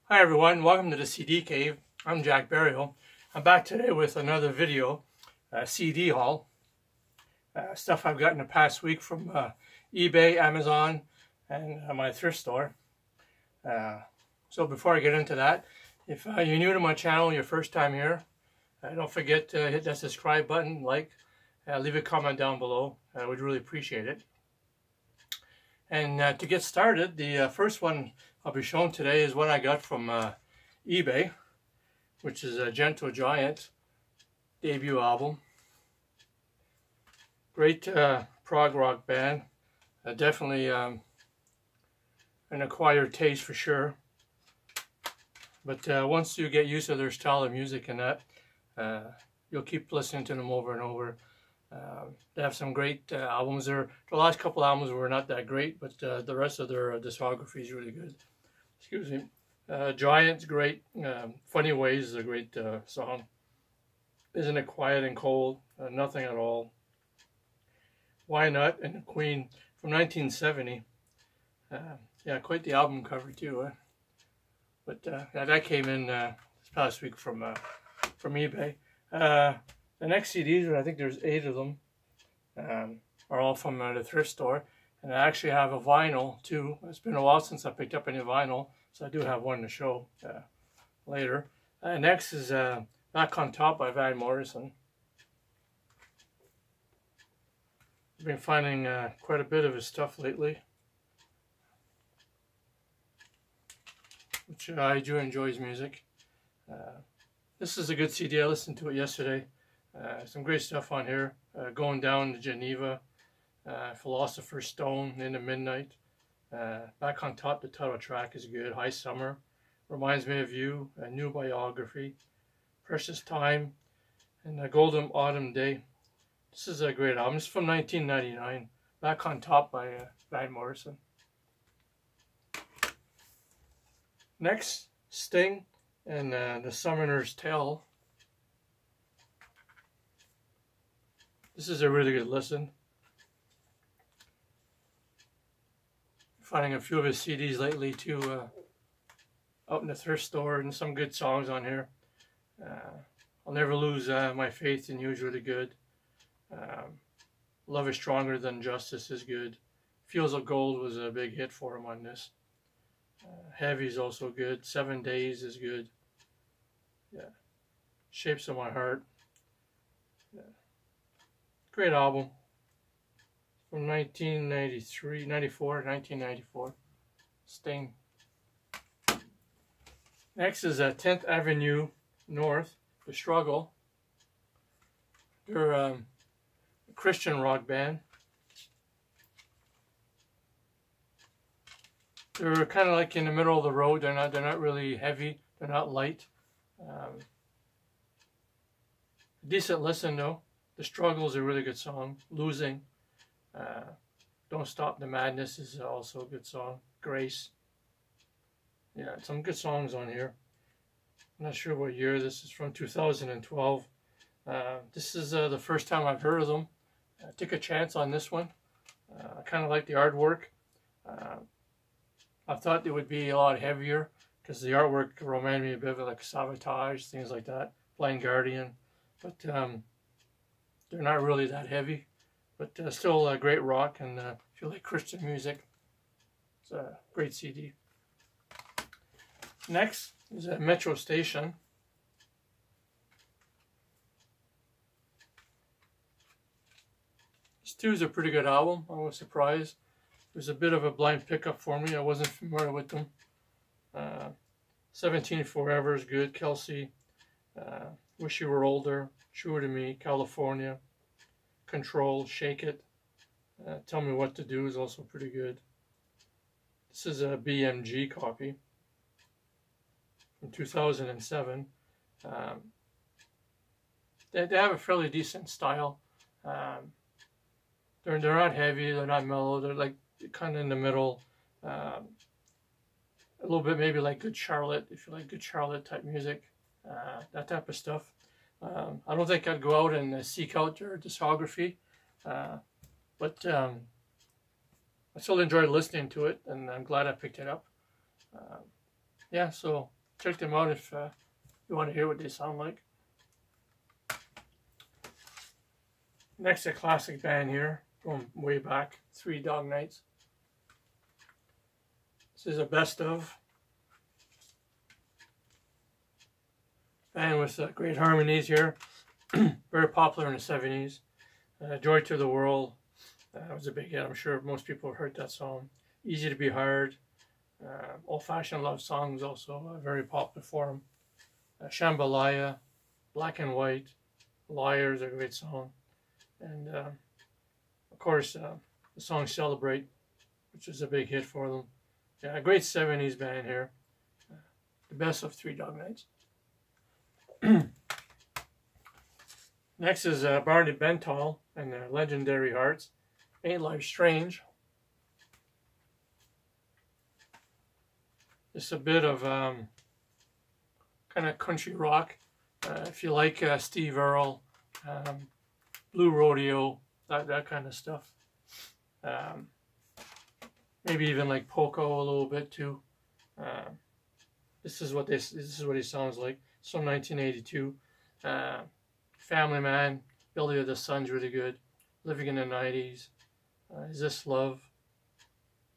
Hi everyone, welcome to the CD Cave. I'm Jack Burial. I'm back today with another video, CD haul. Stuff I've got in the past week from eBay, Amazon, and my thrift store. So before I get into that, if you're new to my channel, your first time here, don't forget to hit that subscribe button, like, leave a comment down below. I would really appreciate it. And to get started, the first one I'll be showing today is what I got from eBay, which is a Gentle Giant debut album. Great prog rock band. Definitely an acquired taste for sure. But once you get used to their style of music and that, you'll keep listening to them over and over. They have some great albums. The last couple albums were not that great, but the rest of their discography is really good. Excuse me. Giant's great. Funny Ways is a great song. Isn't It Quiet and Cold? Nothing at All. Why Not? And the Queen from 1970. Yeah, quite the album cover too. But yeah, that came in this past week from eBay. The next CDs, I think there's 8 of them, are all from the thrift store. And I actually have a vinyl too. It's been a while since I picked up any vinyl, so I do have one to show later. Next is Back on Top by Van Morrison. I've been finding quite a bit of his stuff lately, which I do enjoy his music. This is a good CD. I listened to it yesterday. Some great stuff on here. Going Down to Geneva, Philosopher's Stone, Into Midnight. Back on Top, the title track is good. High Summer, Reminds Me of You, A New Biography, Precious Time, and A Golden Autumn Day. This is a great album. It's from 1999. Back on Top by Van Morrison. Next, Sting and The Summoner's Tale. This is a really good listen. Finding a few of his CDs lately too, out in the thrift store, and some good songs on here. I'll Never Lose My Faith in You is really good. Love Is Stronger Than Justice is good. Feels of Gold was a big hit for him on this. Heavy is also good. 7 Days is good. Yeah. Shapes of My Heart. Yeah. Great album from 1994. Sting. Next is 10th Avenue North, The Struggle. They're a Christian rock band. They're kind of like in the middle of the road. They're not really heavy. They're not light. Decent listen though. The Struggle is a really good song. Losing. Don't Stop the Madness is also a good song. Grace. Yeah, some good songs on here. I'm not sure what year this is from. 2012. This is the first time I've heard of them. I took a chance on this one. I kind of like the artwork. I thought it would be a lot heavier because the artwork reminded me a bit of like Sabotage, things like that. Blind Guardian. But they're not really that heavy, but still a great rock, and if you like Christian music, it's a great CD. Next is Metro Station. This too is a pretty good album. I was surprised. It was a bit of a blind pickup for me. I wasn't familiar with them. 17 Forever is good. Kelsey. Wish You Were Older. True to Me. California. Control. Shake It. Tell Me What to Do is also pretty good. This is a BMG copy from 2007. They have a fairly decent style. They're not heavy. They're not mellow. They're like kind of in the middle. A little bit maybe like Good Charlotte, if you like Good Charlotte type music. That type of stuff. I don't think I'd go out and seek out their discography, but I still enjoyed listening to it, and I'm glad I picked it up. yeah, so check them out if you want to hear what they sound like. Next, a classic band here, going way back, Three Dog Nights. This is a best of. Band with great harmonies here. Very popular in the 70s. Joy to the World was a big hit. I'm sure most people have heard that song. Easy to Be Hard. Old-fashioned love songs also very popular for them. Shambhalaya, Black and White, Liars, a great song. And of course, the song Celebrate, which is a big hit for them. Yeah, a great 70s band here. The best of Three Dog Nights. Next is Barney Bentall and their Legendary Hearts. Ain't Life Strange. Just a bit of kind of country rock. If you like Steve Earle, Blue Rodeo, that kind of stuff. Maybe even like Poco a little bit too. This is what he sounds like. It's from 1982. Family Man, Billy of the Sun's really good. Living in the 90s. Is This Love?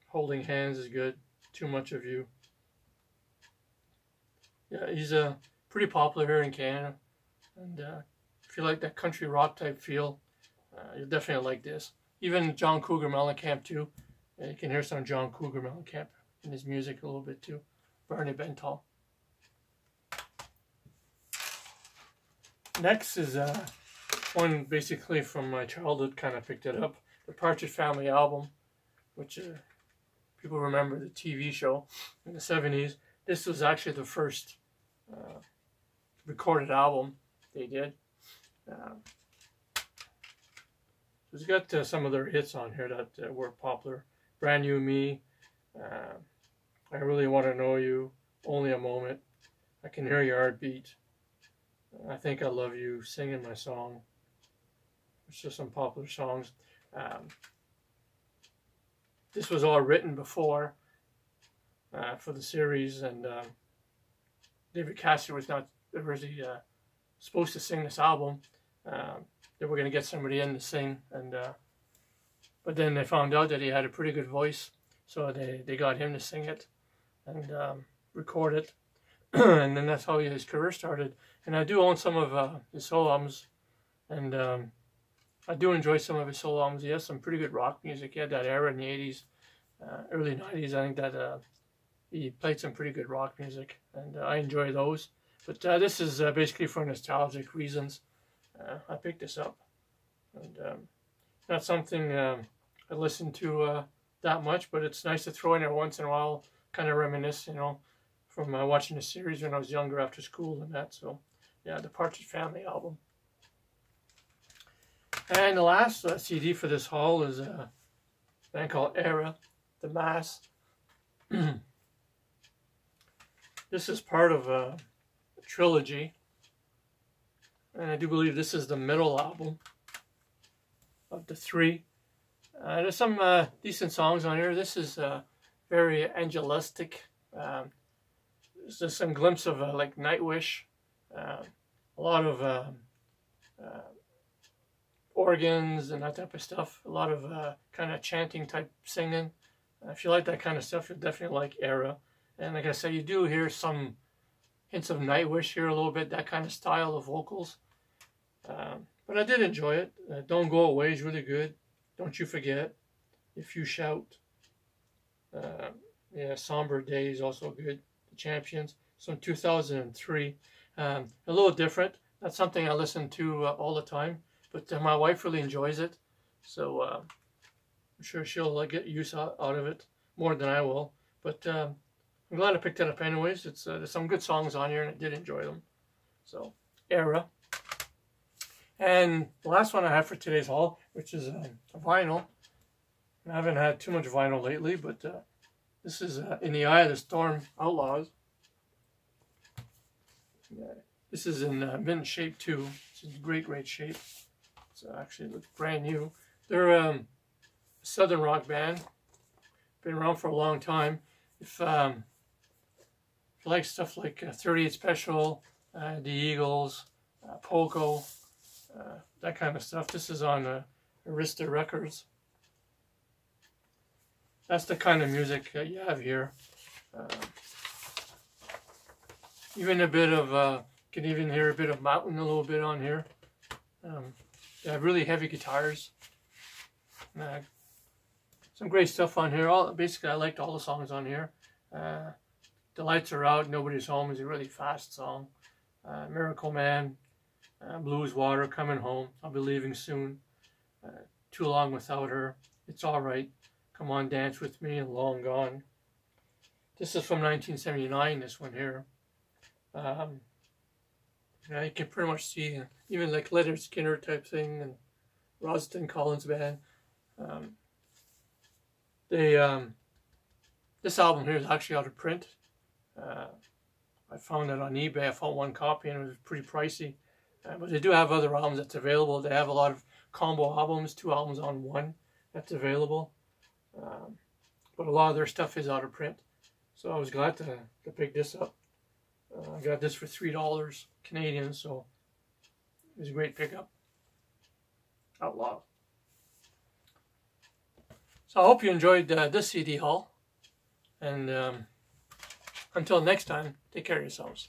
Holding Hands is good. Too Much of You. Yeah, he's pretty popular here in Canada. And if you like that country rock type feel, you'll definitely like this. Even John Cougar Mellencamp too. You can hear some John Cougar Mellencamp in his music a little bit too. Barney Bentall. Next is one basically from my childhood, kind of picked it up. The Partridge Family album, which people remember the TV show in the 70s. This was actually the first recorded album they did. It's got some of their hits on here that were popular. Brand New Me, I Really Want to Know You, Only a Moment, I Can Hear Your Heartbeat, I Think I Love You, Singing My Song. It's just some popular songs. This was all written before for the series, and David Cassidy was not originally supposed to sing this album. They were going to get somebody in to sing, and but then they found out that he had a pretty good voice, so they got him to sing it and record it. And then that's how his career started. And I do own some of his solo albums, and I do enjoy some of his solo albums. He has some pretty good rock music. He had that era in the 80s, early 90s. I think that he played some pretty good rock music, and I enjoy those. But this is basically for nostalgic reasons. I picked this up, and not something I listen to that much, but it's nice to throw in there once in a while, kind of reminisce, you know, from watching the series when I was younger after school and that. So, yeah, the Partridge Family album. And the last CD for this haul is a band called Era, The Mass. This is part of a trilogy, and I do believe this is the middle album of the three. There's some decent songs on here. This is very angelistic. There's just some glimpse of like Nightwish, a lot of organs and that type of stuff, a lot of kind of chanting type singing. If you like that kind of stuff, you'll definitely like Era. And like I said, you do hear some hints of Nightwish here a little bit, that kind of style of vocals. But I did enjoy it. Don't Go Away is really good. Don't You Forget. If You Shout. Yeah, Somber Day is also good. The Champions. So in 2003. A little different. That's something I listen to all the time. But my wife really enjoys it. So I'm sure she'll get use out of it more than I will. But I'm glad I picked it up anyways. There's some good songs on here, and I did enjoy them. So, Era. And the last one I have for today's haul, which is a vinyl. I haven't had too much vinyl lately, but this is In the Eye of the Storm Outlaws. This is in mint shape too. It's in great shape. It's actually looks brand new. They're a southern rock band. Been around for a long time. If you like stuff like 38 Special, the Eagles, Pogo, that kind of stuff. This is on Arista Records. That's the kind of music you have here. Even a bit of, you can even hear a bit of mountain a little bit on here. They have really heavy guitars. Some great stuff on here. Basically, I liked all the songs on here. The Lights Are Out, Nobody's Home is a really fast song. Miracle Man, Blues Water, Coming Home, I'll Be Leaving Soon. Too Long Without Her, It's Alright, Come On Dance With Me, and Long Gone. This is from 1979, this one here. You can pretty much see even like Leonard Skinner type thing and Roston Collins Band. This album here is actually out of print. I found it on eBay. I found one copy and it was pretty pricey. But they do have other albums that's available. They have a lot of combo albums, 2 albums on one that's available. But a lot of their stuff is out of print. So I was glad to pick this up. I got this for $3 Canadian, so it was a great pickup. Outlaw. So I hope you enjoyed this CD haul. And until next time, take care of yourselves.